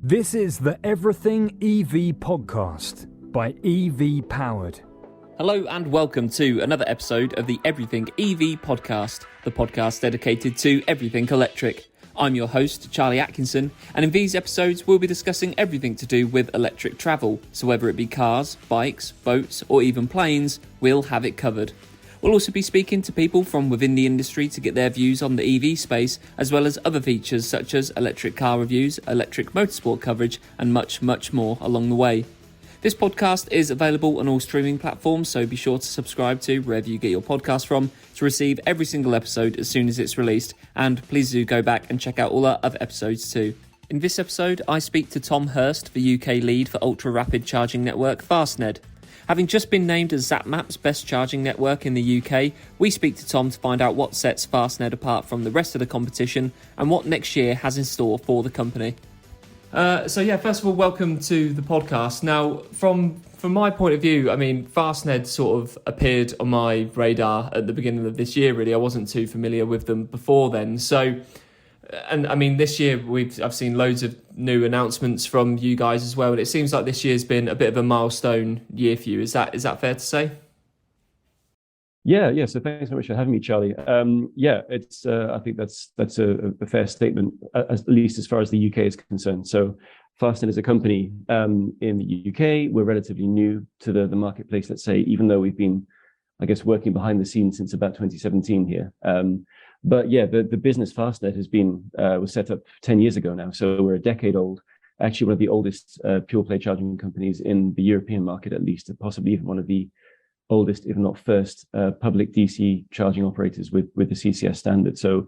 This is the Everything EV podcast by EV Powered. Hello and welcome to another episode of the Everything EV podcast, the podcast dedicated to everything electric. I'm your host, Charlie Atkinson, and in these episodes we'll be discussing everything to do with electric travel. So whether it be cars, bikes, boats, or even planes, we'll have it covered. We'll also be speaking to people from within the industry to get their views on the EV space, as well as other features such as electric car reviews, electric motorsport coverage, and much, much more along the way. This podcast is available on all streaming platforms, so be sure to subscribe to wherever you get your podcast from to receive every single episode as soon as it's released. And please do go back and check out all our other episodes too. In this episode, I speak to Tom Hurst, the UK lead for ultra-rapid charging network FastNed. Having just been named as Zap-Map's best charging network in the UK, we speak to Tom to find out what sets FastNed apart from the rest of the competition and what next year has in store for the company. First of all, welcome to the podcast. Now, from my point of view, I mean, FastNed sort of appeared on my radar at the beginning of this year, really. I wasn't too familiar with them before then. And I mean, this year I've seen loads of new announcements from you guys as well, and it seems like this year's been a bit of a milestone year for you. Is that fair to say? Yeah. So thanks so much for having me, Charlie. It's I think that's a fair statement, at least as far as the UK is concerned. So FastNed is a company in the UK. We're relatively new to the marketplace, let's say, even though we've been, I guess, working behind the scenes since about 2017 here. The business FastNed has been was set up 10 years ago now, so we're a decade old. Actually, one of the oldest pure play charging companies in the European market, at least, possibly even one of the oldest, if not first, public DC charging operators with the CCS standard. So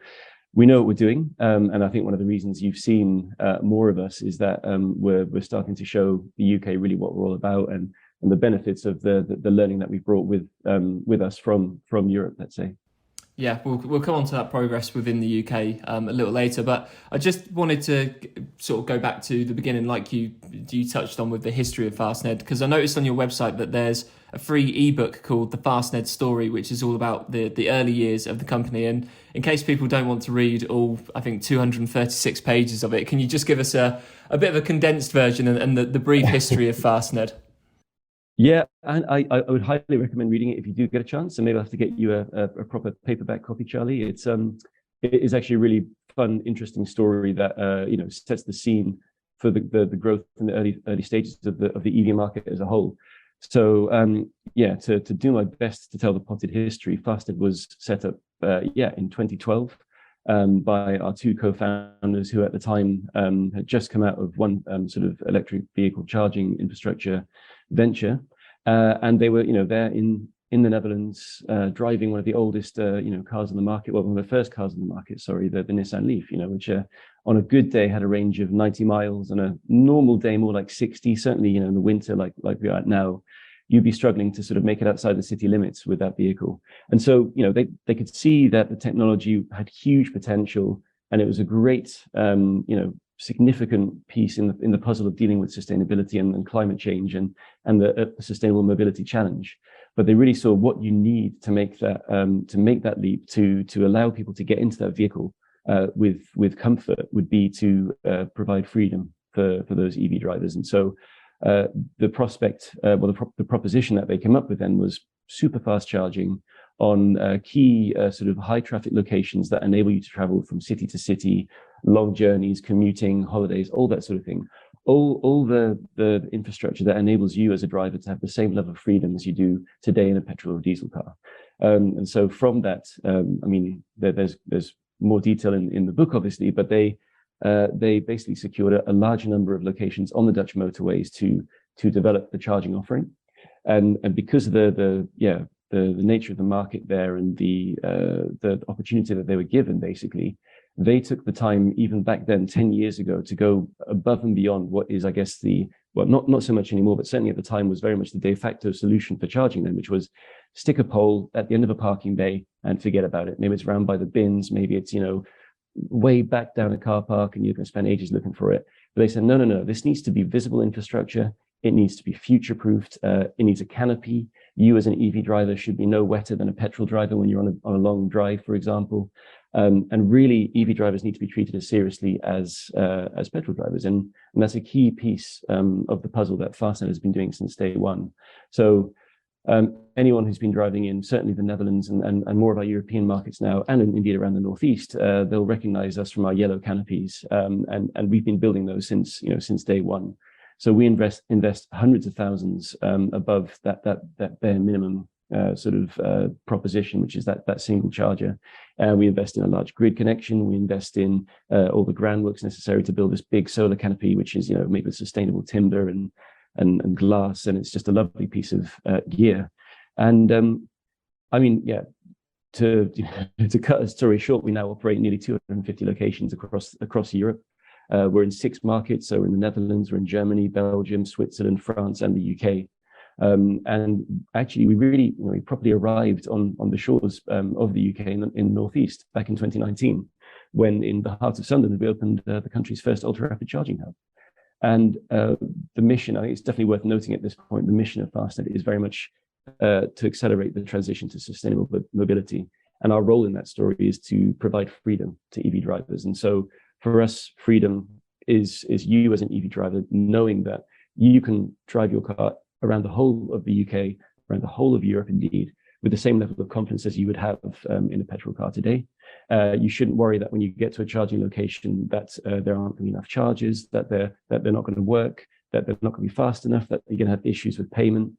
we know what we're doing, and I think one of the reasons you've seen more of us is that we're starting to show the UK really what we're all about and the benefits of the learning that we've brought with us from Europe, let's say. Yeah, we'll come on to that progress within the UK a little later, but I just wanted to sort of go back to the beginning, like you touched on with the history of FastNed, because I noticed on your website that there's a free ebook called The FastNed Story, which is all about the early years of the company. And in case people don't want to read all, I think, 236 pages of it, can you just give us a bit of a condensed version and the brief history of FastNed? Yeah, and I would highly recommend reading it if you do get a chance. And maybe I'll have to get you a proper paperback copy, Charlie. It is actually a really fun, interesting story that sets the scene for the growth in the early stages of the EV market as a whole. So to do my best to tell the potted history, FastNed was set up in 2012 by our two co-founders who at the time had just come out of one sort of electric vehicle charging infrastructure venture, and they were there in the Netherlands driving one of the oldest cars on the market, well, one of the first cars on the market, the Nissan Leaf, which on a good day had a range of 90 miles, on a normal day more like 60. Certainly in the winter like we are at now, you'd be struggling to sort of make it outside the city limits with that vehicle. And so they could see that the technology had huge potential, and it was a great significant piece in the puzzle of dealing with sustainability and climate change and the sustainable mobility challenge. But they really saw what you need to make that leap to allow people to get into that vehicle with comfort would be to provide freedom for those EV drivers. And so the proposition that they came up with then was super fast charging on key sort of high traffic locations that enable you to travel from city to city, long journeys, commuting, holidays, all that sort of thing. All the infrastructure that enables you as a driver to have the same level of freedom as you do today in a petrol or diesel car. And so from that, there's more detail in the book, obviously, but they basically secured a large number of locations on the Dutch motorways to develop the charging offering. And because of the nature of the market there and the opportunity that they were given, basically, they took the time, even back then, 10 years ago, to go above and beyond what is, I guess, not so much anymore, but certainly at the time was very much the de facto solution for charging them, which was stick a pole at the end of a parking bay and forget about it. Maybe it's around by the bins, maybe it's, way back down a car park and you're going to spend ages looking for it. But they said, no, this needs to be visible infrastructure. It needs to be future-proofed. It needs a canopy. You as an EV driver should be no wetter than a petrol driver when you're on a long drive, for example. And really, EV drivers need to be treated as seriously as petrol drivers, and that's a key piece of the puzzle that FastNed has been doing since day one. So anyone who's been driving in certainly the Netherlands and more of our European markets now, and indeed around the Northeast, they'll recognize us from our yellow canopies, and we've been building those since day one. So we invest hundreds of thousands above that bare minimum proposition, which is that single charger. We invest in a large grid connection. We invest in all the groundworks necessary to build this big solar canopy, which is made with sustainable timber and glass, and it's just a lovely piece of gear. And to cut a story short, we now operate nearly 250 locations across Europe. We're in 6 markets, so we're in the Netherlands, we're in Germany, Belgium, Switzerland, France, and the UK. And actually, we properly arrived on the shores of the UK in the Northeast back in 2019, when in the heart of Sunderland we opened the country's first ultra-rapid charging hub. And the mission, I think it's definitely worth noting at this point, the mission of FastNed is very much to accelerate the transition to sustainable mobility. And our role in that story is to provide freedom to EV drivers. And so for us, freedom is you as an EV driver, knowing that you can drive your car around the whole of the UK, around the whole of Europe indeed, with the same level of confidence as you would have in a petrol car today. You shouldn't worry that when you get to a charging location that there aren't going to be enough charges, that they're not going to work, that they're not going to be fast enough, that you're going to have issues with payment.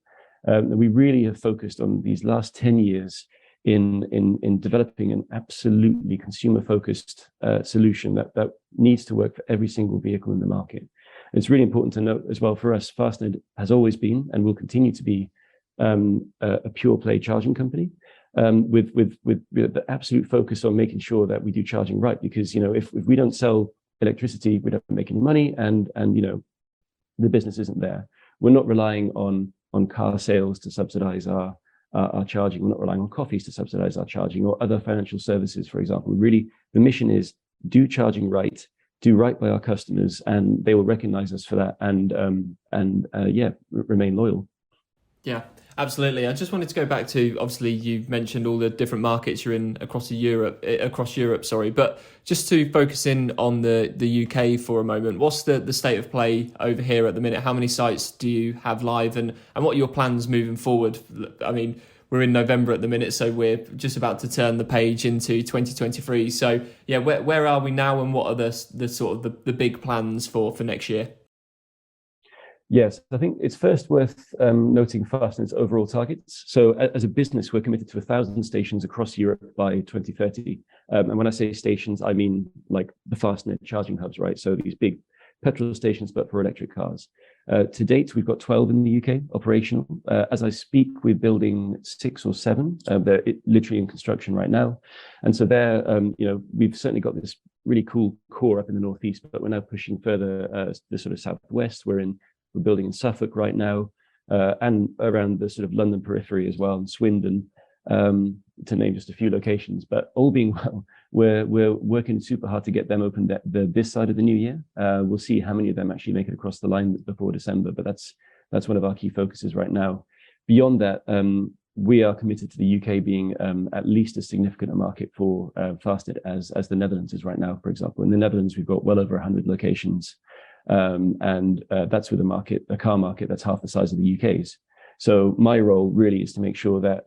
We really have focused on these last 10 years in developing an absolutely consumer-focused solution that needs to work for every single vehicle in the market. It's really important to note as well, for us, FastNed has always been and will continue to be a pure play charging company, with the absolute focus on making sure that we do charging right. Because if we don't sell electricity, we don't make any money, and the business isn't there. We're not relying on car sales to subsidize our charging. We're not relying on coffees to subsidize our charging, or other financial services, for example. Really, the mission is do charging right, do right by our customers, and they will recognize us for that, and remain loyal. Yeah, absolutely. I just wanted to go back to, obviously you mentioned all the different markets you're in across Europe, but just to focus in on the UK for a moment, what's the state of play over here at the minute? How many sites do you have live, and what are your plans moving forward? I mean, we're in November at the minute, so we're just about to turn the page into 2023. So yeah, where are we now, and what are the sort of the big plans for next year? Yes, I think it's first worth noting FastNed's overall targets. So as a business, we're committed to 1,000 stations across Europe by 2030. And when I say stations, I mean like the FastNed charging hubs, right? So these big petrol stations, but for electric cars. To date, we've got 12 in the UK operational. As I speak, we're building 6 or 7. They're literally in construction right now. And so we've certainly got this really cool core up in the Northeast, but we're now pushing further the sort of Southwest. We're building in Suffolk right now, and around the sort of London periphery as well, and Swindon, to name just a few locations. But all being well, we're working super hard to get them open this side of the new year. We'll see how many of them actually make it across the line before December, but that's one of our key focuses right now. Beyond that, we are committed to the UK being at least as significant a market for FastNed as the Netherlands is right now. For example, in the Netherlands, we've got well over 100 locations. And that's with a car market that's half the size of the UK's. So my role really is to make sure that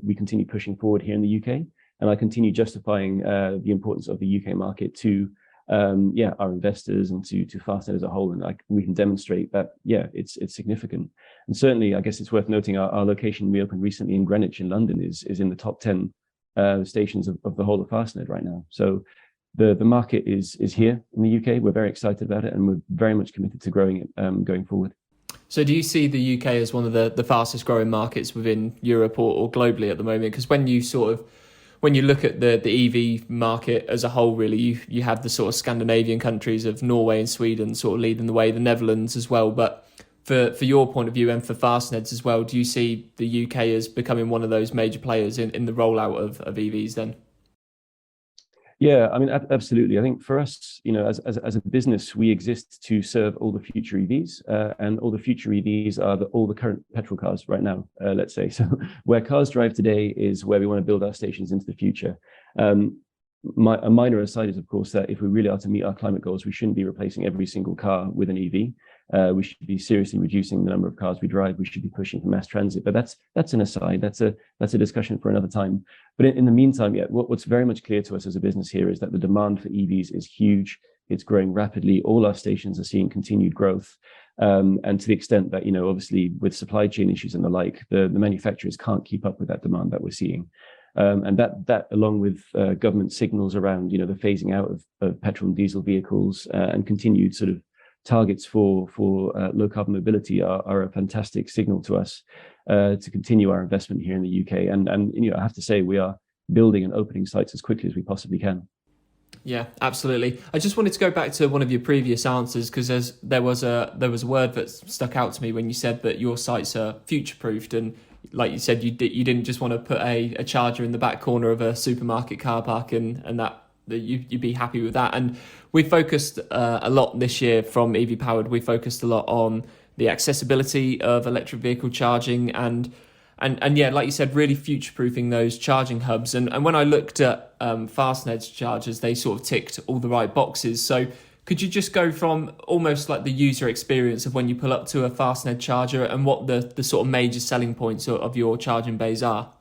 we continue pushing forward here in the UK, and I continue justifying the importance of the UK market to our investors and to FastNed as a whole, and we can demonstrate that it's significant. And certainly, I guess it's worth noting our location we opened recently in Greenwich in London is in the top 10 stations of the whole of FastNed right now. So the market is here in the UK. We're very excited about it, and we're very much committed to growing it going forward. So do you see the UK as one of the fastest growing markets within Europe or globally at the moment? Because when you look at the EV market as a whole, really, you have the sort of Scandinavian countries of Norway and Sweden sort of leading the way, the Netherlands as well. But for your point of view and for FastNed's as well, do you see the UK as becoming one of those major players in the rollout of EVs then? Yeah, I mean, absolutely. I think for us, as a business, we exist to serve all the future EVs, and all the future EVs are all the current petrol cars right now, let's say. So where cars drive today is where we want to build our stations into the future. a minor aside is, of course, that if we really are to meet our climate goals, we shouldn't be replacing every single car with an EV. We should be seriously reducing the number of cars we drive. We should be pushing for mass transit. But that's an aside. That's a discussion for another time. But in the meantime, what's very much clear to us as a business here is that the demand for EVs is huge. It's growing rapidly. All our stations are seeing continued growth. And to the extent that, obviously with supply chain issues and the like, the manufacturers can't keep up with that demand that we're seeing. And that along with government signals around, the phasing out of petrol and diesel vehicles and continued sort of targets for low carbon mobility are a fantastic signal to us to continue our investment here in the UK. And I have to say, we are building and opening sites as quickly as we possibly can. Yeah, absolutely. I just wanted to go back to one of your previous answers, because there was a word that stuck out to me when you said that your sites are future-proofed, and like you said, you didn't just want to put a charger in the back corner of a supermarket car park and that you'd be happy with that. And we focused a lot this year from EV Powered. We focused a lot on the accessibility of electric vehicle charging and yeah, like you said, really future-proofing those charging hubs. And when I looked at FastNed's chargers, they sort of ticked all the right boxes. So could you just go from almost like the user experience of when you pull up to a FastNed charger and what the sort of major selling points of your charging bays are?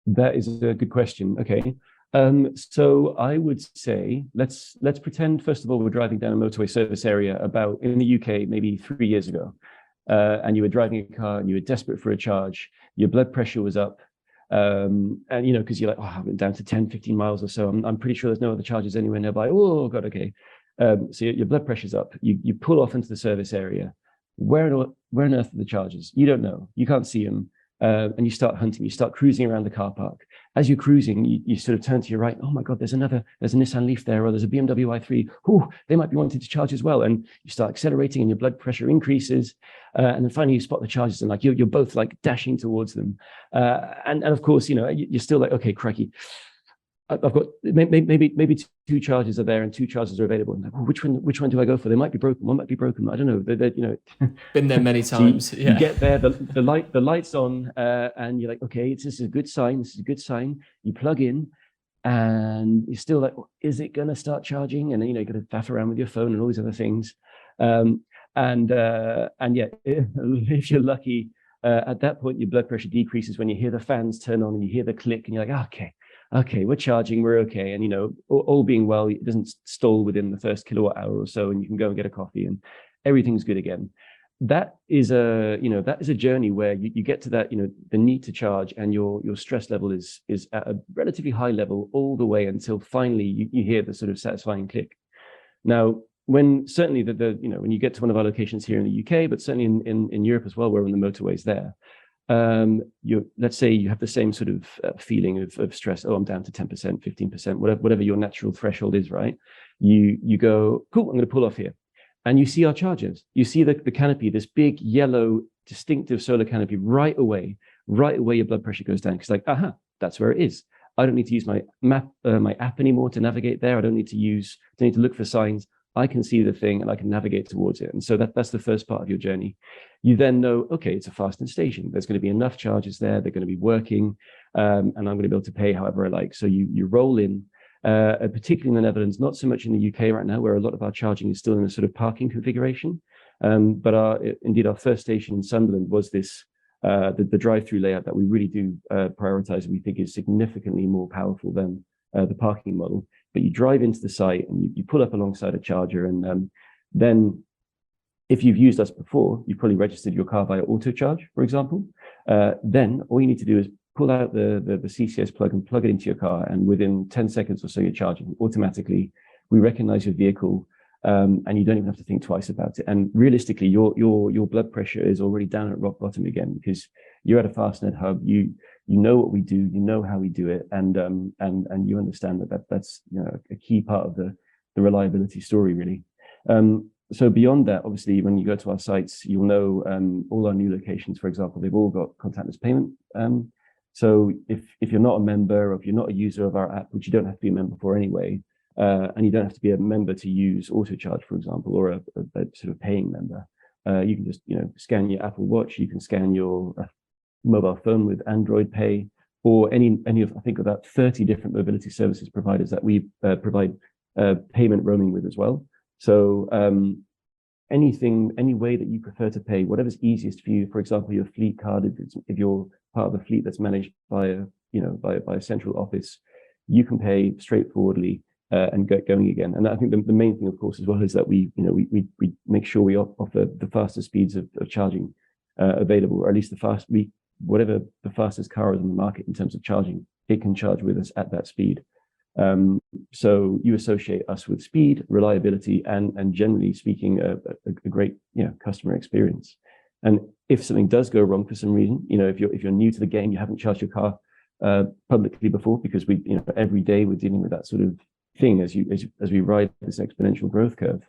That is a good question. Okay. So I would say let's pretend, first of all, we're driving down a motorway service area about in the UK maybe 3 years ago. And you were driving a car and you were desperate for a charge, your blood pressure was up, and because you're like, I went down to 10, 15 miles or so, I'm pretty sure there's no other charges anywhere nearby. Oh God, okay. So your blood pressure's up, you pull off into the service area. Where on earth are the charges? You don't know, you can't see them, and you start hunting, you start cruising around the car park. As you're cruising, you sort of turn to your right. Oh my God, there's a Nissan Leaf there, or there's a BMW i3. Ooh, they might be wanting to charge as well. And you start accelerating, and your blood pressure increases. And then finally, you spot the charges, and like you're both like dashing towards them. And of course, you're still like, okay, crikey, I've got maybe two charges are there and two charges are available. And like, oh, which one do I go for? They might be broken. One might be broken. I don't know. Been there many times. So you get there, the light's on, and you're like, okay, this is a good sign. This is a good sign. You plug in, and you're still like, is it going to start charging? And then you got to faff around with your phone and all these other things. And yeah, if you're lucky, at that point your blood pressure decreases when you hear the fans turn on and you hear the click, and you're like, okay, we're charging, we're okay. And, all being well, it doesn't stall within the first kilowatt hour or so, and you can go and get a coffee and everything's good again. That is a journey where you get to that, the need to charge, and your stress level is at a relatively high level all the way until finally you hear the sort of satisfying click. Now, when certainly when you get to one of our locations here in the UK, but certainly in Europe as well, we're on the motorways there. Let's say you have the same sort of feeling of stress. Oh, I'm down to 10%, 15%, whatever your natural threshold is, right? You go, cool, I'm going to pull off here. And you see our chargers. You see the canopy, this big yellow distinctive solar canopy. Right away your blood pressure goes down, because like, that's where it is. I don't need to use my map, my app anymore to navigate there. I don't need to look for signs. I can see the thing and I can navigate towards it. And so that's the first part of your journey. You then know, okay, it's a FastNed station. There's going to be enough charges there. They're going to be working, and I'm going to be able to pay however I like. So you roll in, particularly in the Netherlands, not so much in the UK right now, where a lot of our charging is still in a sort of parking configuration. But indeed, our first station in Sunderland was this, the drive-through layout that we really do prioritize, and we think is significantly more powerful than the parking model. But you drive into the site and you pull up alongside a charger, and then if you've used us before, you've probably registered your car via AutoCharge, for example. Then all you need to do is pull out the CCS plug and plug it into your car, and within 10 seconds or so, you're charging automatically. We recognize your vehicle, and you don't even have to think twice about it. And realistically, your blood pressure is already down at rock bottom again, because you're at a FastNed hub. You know what we do, you know how we do it, and you understand that's a key part of the reliability story, really. So beyond that, obviously, when you go to our sites, you'll know all our new locations, for example, they've all got contactless payment. So if you're not a member, or if you're not a user of our app, which you don't have to be a member for anyway, and you don't have to be a member to use AutoCharge, for example, or a sort of paying member, you can just scan your Apple Watch, you can scan your mobile phone with Android Pay, or any of, I think, about 30 different mobility services providers that we provide payment roaming with as well. So any way that you prefer to pay, whatever's easiest for you. For example, your fleet card, if you're part of a fleet that's managed by a central office, you can pay straightforwardly and get going again. And I think the main thing, of course, as well, is that we make sure we offer the fastest speeds of charging available, or at least whatever the fastest car is on the market in terms of charging, it can charge with us at that speed. So you associate us with speed, reliability, and generally speaking, a great customer experience. And if something does go wrong for some reason, if you're new to the game, you haven't charged your car publicly before, because every day we're dealing with that sort of thing as we ride this exponential growth curve.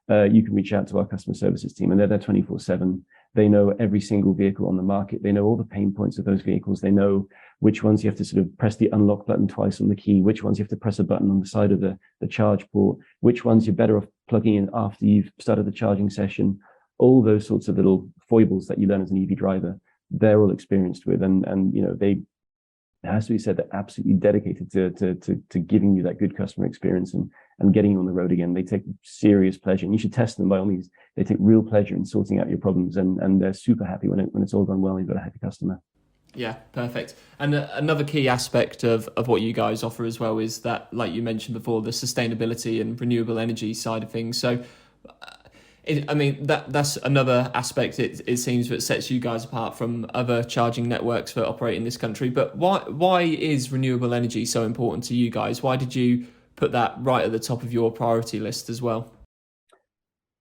You can reach out to our customer services team, and they're there 24/7. They know every single vehicle on the market. They know all the pain points of those vehicles. They know which ones you have to sort of press the unlock button twice on the key, which ones you have to press a button on the side of the charge port, which ones you're better off plugging in after you've started the charging session. All those sorts of little foibles that you learn as an EV driver, they're all experienced with, and they, it has to be said, they're absolutely dedicated to giving you that good customer experience and getting you on the road again. They take serious pleasure, and you should test them by all means. They take real pleasure in sorting out your problems, and they're super happy when it's all gone well and you've got a happy customer. Yeah, perfect. And another key aspect of what you guys offer as well is that, like you mentioned before, the sustainability and renewable energy side of things. So, that's another aspect, it seems, that sets you guys apart from other charging networks that operate in this country. But why is renewable energy so important to you guys? Why did you put that right at the top of your priority list as well?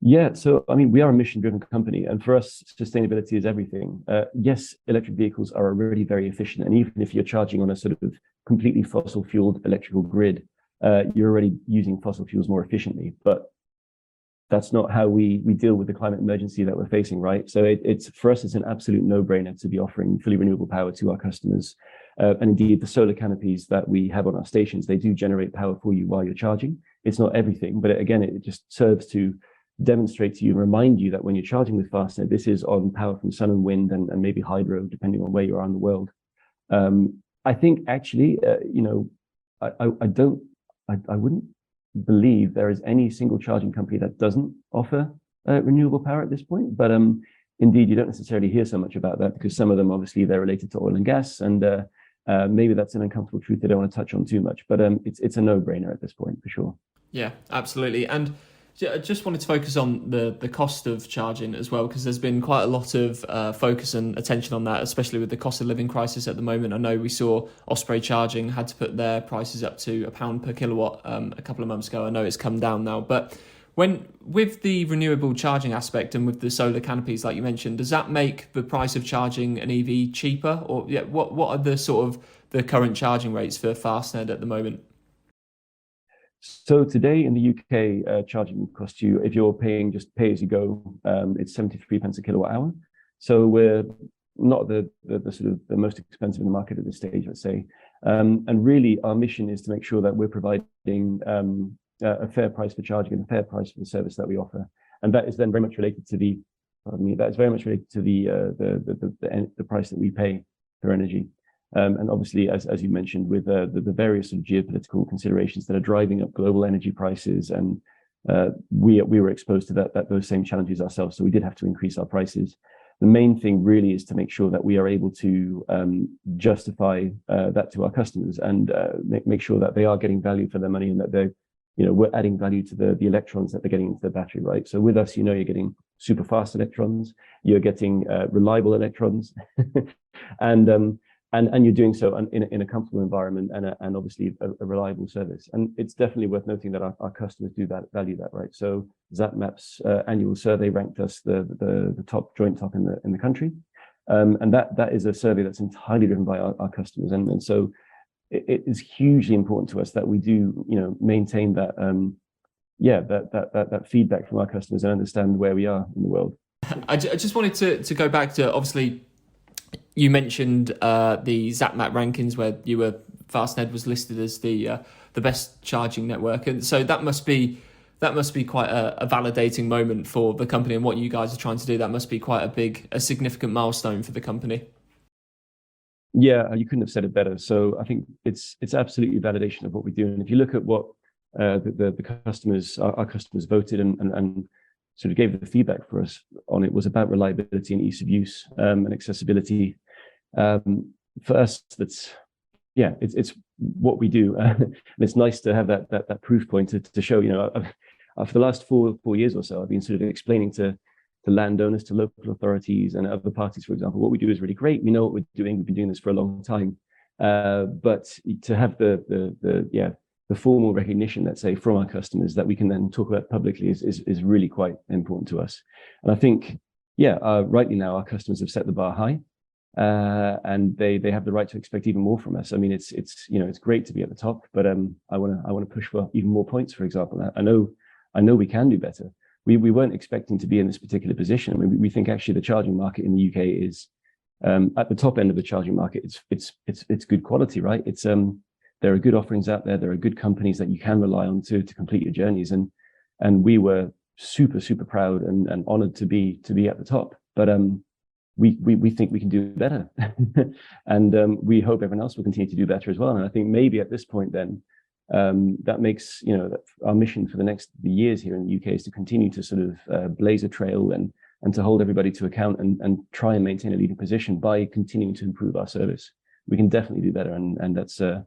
Yeah, so we are a mission-driven company, and for us, sustainability is everything. Yes, electric vehicles are already very efficient, and even if you're charging on a sort of completely fossil-fueled electrical grid, you're already using fossil fuels more efficiently. But that's not how we deal with the climate emergency that we're facing, right? So it's for us, it's an absolute no-brainer to be offering fully renewable power to our customers. And indeed, the solar canopies that we have on our stations, they do generate power for you while you're charging. It's not everything, but again, it just serves to demonstrate to you and remind you that when you're charging with FastNed, this is on power from sun and wind and maybe hydro, depending on where you are in the world. I think actually, I wouldn't believe there is any single charging company that doesn't offer renewable power at this point. But indeed, you don't necessarily hear so much about that, because some of them, obviously, they're related to oil and gas, and maybe that's an uncomfortable truth they don't want to touch on too much. But it's a no-brainer at this point, for sure. Yeah, absolutely. And I just wanted to focus on the cost of charging as well, because there's been quite a lot of focus and attention on that, especially with the cost of living crisis at the moment. I know we saw Osprey Charging had to put their prices up to £1 per kilowatt a couple of months ago. I know it's come down now, but with the renewable charging aspect and with the solar canopies, like you mentioned, does that make the price of charging an EV cheaper? Or what are the sort of the current charging rates for FastNed at the moment? So today in the UK, charging will cost you, if you're paying just pay as you go, it's 73 pence a kilowatt hour. So we're not the sort of the most expensive in the market at this stage, let's say. And really, our mission is to make sure that we're providing a fair price for charging and a fair price for the service that we offer. And that is then very much related to the price that we pay for energy. And obviously, as you mentioned, with the various sort of geopolitical considerations that are driving up global energy prices, and we were exposed to those same challenges ourselves. So we did have to increase our prices. The main thing really is to make sure that we are able to justify that to our customers, and make sure that they are getting value for their money, and that we're adding value to the electrons that they're getting into the battery, right? So with us, you're getting super fast electrons, you're getting reliable electrons, and you're doing so in a comfortable environment, and obviously a reliable service. And it's definitely worth noting that our customers do value that, right? So Zap-Map's annual survey ranked us the joint top in the country, and that is a survey that's entirely driven by our customers, and so it is hugely important to us that we do maintain that that feedback from our customers and understand where we are in the world. I just wanted to go back to, obviously, you mentioned the Zap-Map rankings where FastNed was listed as the best charging network, and so that must be quite a validating moment for the company and what you guys are trying to do. That must be quite a significant milestone for the company. Yeah, you couldn't have said it better. So I think it's absolutely validation of what we do. And if you look at what the customers, our customers voted and sort of gave the feedback for us on, it was about reliability and ease of use, and accessibility. For us, it's what we do, and it's nice to have that proof point to show. For the last four years or so, I've been sort of explaining to landowners, to local authorities, and other parties, for example, what we do is really great. We know what we're doing. We've been doing this for a long time, but to have the formal recognition, let's say, from our customers that we can then talk about publicly is really quite important to us. And I think, rightly now, our customers have set the bar high, and they have the right to expect even more from us. I mean, it's great to be at the top, but I want to push for even more points. For example, I know we can do better. We weren't expecting to be in this particular position. I mean, we think actually the charging market in the UK is at the top end of the charging market. It's good quality, right? There are good offerings out there. There are good companies that you can rely on to complete your journeys, and we were super proud and honored to be at the top. But we think we can do better, and we hope everyone else will continue to do better as well. And I think maybe at this point then, that makes our mission for the years here in the UK is to continue to sort of blaze a trail and to hold everybody to account and try and maintain a leading position by continuing to improve our service. We can definitely do better, and that's going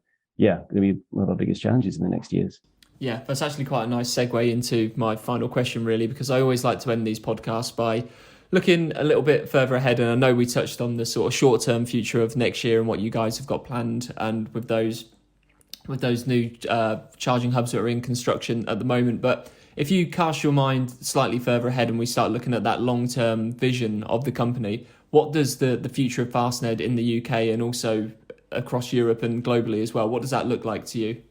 to be one of our biggest challenges in the next years. Yeah, that's actually quite a nice segue into my final question, really, because I always like to end these podcasts by looking a little bit further ahead. And I know we touched on the sort of short-term future of next year and what you guys have got planned, and with those new charging hubs that are in construction at the moment. But if you cast your mind slightly further ahead and we start looking at that long-term vision of the company, what does the future of FastNed in the UK and also across Europe and globally as well, what does that look like to you?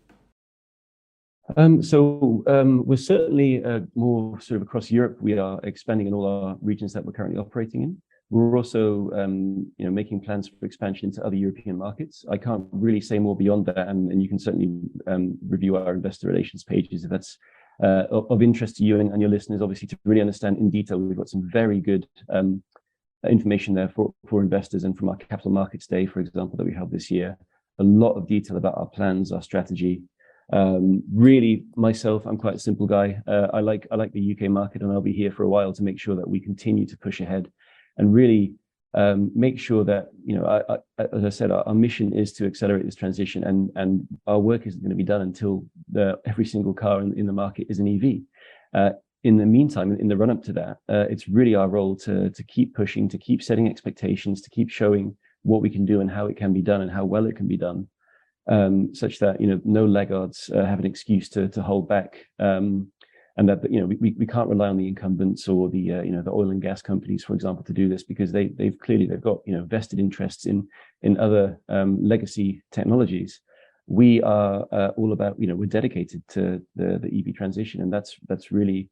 We're certainly more sort of across Europe. We are expanding in all our regions that we're currently operating in. We're also, making plans for expansion into other European markets. I can't really say more beyond that, and you can certainly review our investor relations pages if that's of interest to you and your listeners. Obviously, to really understand in detail, we've got some very good information there for investors, and from our Capital Markets Day, for example, that we held this year, a lot of detail about our plans, our strategy. Really, myself, I'm quite a simple guy. I like the UK market, and I'll be here for a while to make sure that we continue to push ahead and really make sure that, as I said, our mission is to accelerate this transition, and our work isn't going to be done until every single car in the market is an EV. In the meantime, in the run up to that, it's really our role to keep pushing, to keep setting expectations, to keep showing what we can do and how it can be done and how well it can be done, such that no laggards have an excuse to hold back, and that we can't rely on the incumbents or the oil and gas companies, for example, to do this, because they've got vested interests in other legacy technologies. We are all about we're dedicated to the EV transition, and that's really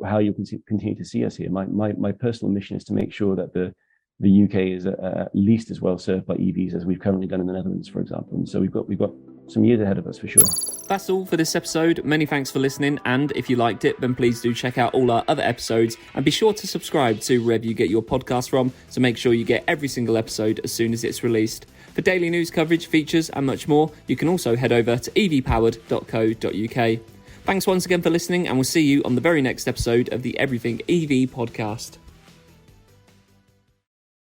how you can continue to see us here. My personal mission is to make sure that the UK is at least as well served by EVs as we've currently done in the Netherlands, for example. And so we've got some years ahead of us for sure. That's all for this episode. Many thanks for listening, and if you liked it, then please do check out all our other episodes, and be sure to subscribe to wherever you get your podcast from, to make sure you get every single episode as soon as it's released. For daily news coverage, features and much more, you can also head over to evpowered.co.uk. Thanks once again for listening, and we'll see you on the very next episode of the Everything EV podcast.